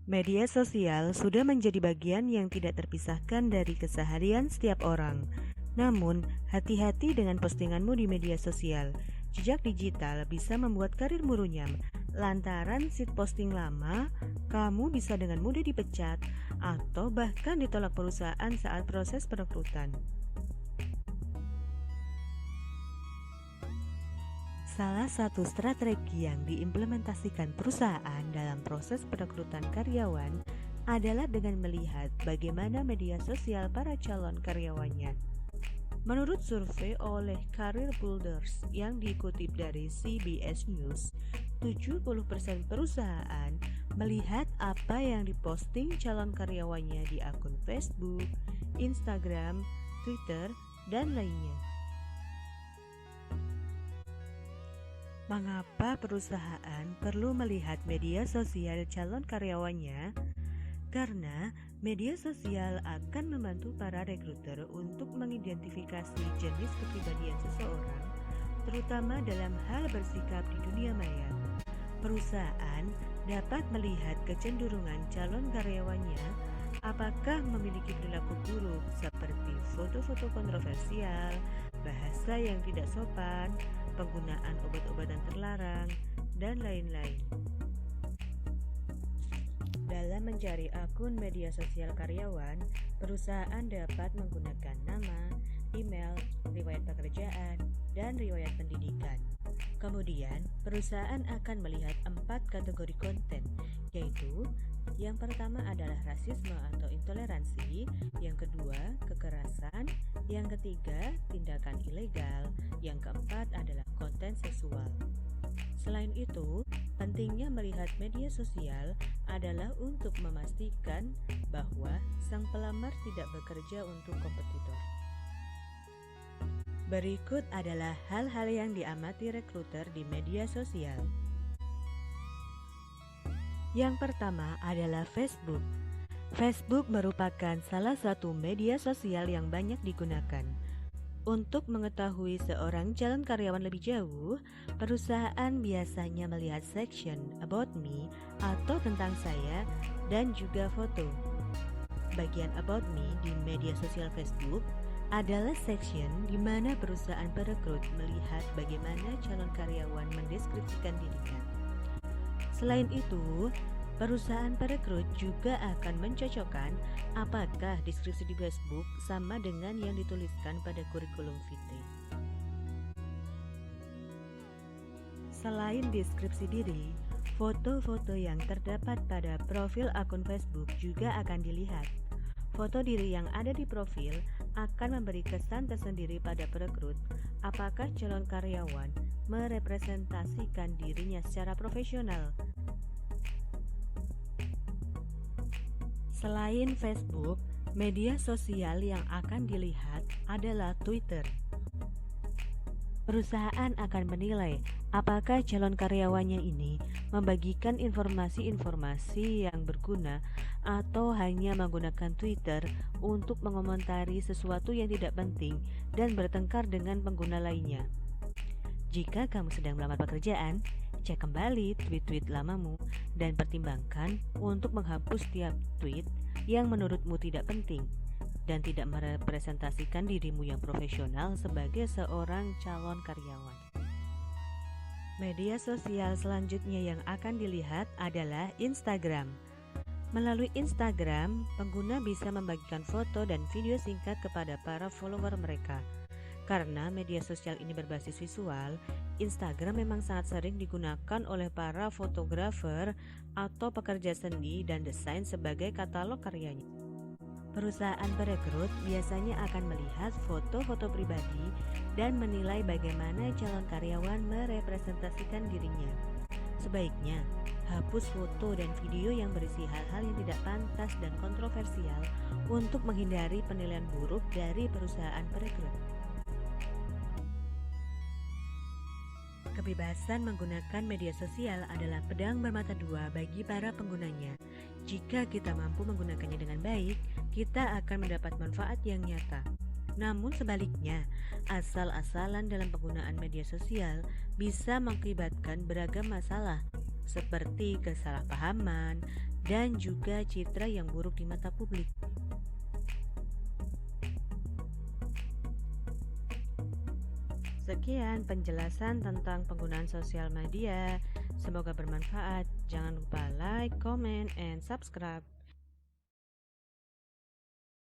Media sosial sudah menjadi bagian yang tidak terpisahkan dari keseharian setiap orang. Namun, hati-hati dengan postinganmu di media sosial. Jejak digital bisa membuat karirmu runyam. Lantaran seed posting lama, kamu bisa dengan mudah dipecat atau bahkan ditolak perusahaan saat proses perekrutan. Salah satu strategi yang diimplementasikan perusahaan dalam proses perekrutan karyawan adalah dengan melihat bagaimana media sosial para calon karyawannya. Menurut survei oleh Career Builders yang dikutip dari CBS News, 70% perusahaan melihat apa yang diposting calon karyawannya di akun Facebook, Instagram, Twitter, dan lainnya. Mengapa perusahaan perlu melihat media sosial calon karyawannya? Karena media sosial akan membantu para rekruter untuk mengidentifikasi jenis kepribadian seseorang, terutama dalam hal bersikap di dunia maya. Perusahaan dapat melihat kecenderungan calon karyawannya, apakah memiliki perilaku buruk seperti foto-foto kontroversial, bahasa yang tidak sopan, penggunaan obat-obatan terlarang, dan lain-lain. Dalam mencari akun media sosial karyawan, perusahaan dapat menggunakan nama, email, riwayat pekerjaan, dan riwayat pendidikan. Kemudian, perusahaan akan melihat 4 kategori konten, yaitu yang pertama adalah rasisme atau intoleransi, yang kedua kekerasan, yang ketiga tindakan ilegal, yang keempat adalah konten seksual. Selain itu, pentingnya melihat media sosial adalah untuk memastikan bahwa sang pelamar tidak bekerja untuk kompetitor. Berikut adalah hal-hal yang diamati rekruter di media sosial. Yang pertama adalah Facebook. Facebook merupakan salah satu media sosial yang banyak digunakan. Untuk mengetahui seorang calon karyawan lebih jauh, perusahaan biasanya melihat section About Me atau tentang saya dan juga foto. Bagian About Me di media sosial Facebook adalah section di mana perusahaan perekrut melihat bagaimana calon karyawan mendeskripsikan dirinya. Selain itu, perusahaan perekrut juga akan mencocokkan apakah deskripsi di Facebook sama dengan yang dituliskan pada kurikulum vitae. Selain deskripsi diri, foto-foto yang terdapat pada profil akun Facebook juga akan dilihat. Foto diri yang ada di profil akan memberi kesan tersendiri pada perekrut apakah calon karyawan merepresentasikan dirinya secara profesional. Selain Facebook, media sosial yang akan dilihat adalah Twitter. Perusahaan akan menilai apakah calon karyawannya ini membagikan informasi-informasi yang berguna atau hanya menggunakan Twitter untuk mengomentari sesuatu yang tidak penting dan bertengkar dengan pengguna lainnya. Jika kamu sedang melamar pekerjaan, cek kembali tweet-tweet lamamu dan pertimbangkan untuk menghapus setiap tweet yang menurutmu tidak penting dan tidak merepresentasikan dirimu yang profesional sebagai seorang calon karyawan. Media sosial selanjutnya yang akan dilihat adalah Instagram. Melalui Instagram, pengguna bisa membagikan foto dan video singkat kepada para follower mereka. Karena media sosial ini berbasis visual, Instagram memang sangat sering digunakan oleh para fotografer atau pekerja seni dan desain sebagai katalog karyanya. Perusahaan perekrut biasanya akan melihat foto-foto pribadi dan menilai bagaimana calon karyawan merepresentasikan dirinya. Sebaiknya, hapus foto dan video yang berisi hal-hal yang tidak pantas dan kontroversial untuk menghindari penilaian buruk dari perusahaan perekrut. Kebebasan menggunakan media sosial adalah pedang bermata dua bagi para penggunanya. Jika kita mampu menggunakannya dengan baik, kita akan mendapat manfaat yang nyata. Namun sebaliknya, asal-asalan dalam penggunaan media sosial bisa mengakibatkan beragam masalah, seperti kesalahpahaman, dan juga citra yang buruk di mata publik. Sekian penjelasan tentang penggunaan sosial media. Semoga bermanfaat. Jangan lupa like, comment, and subscribe.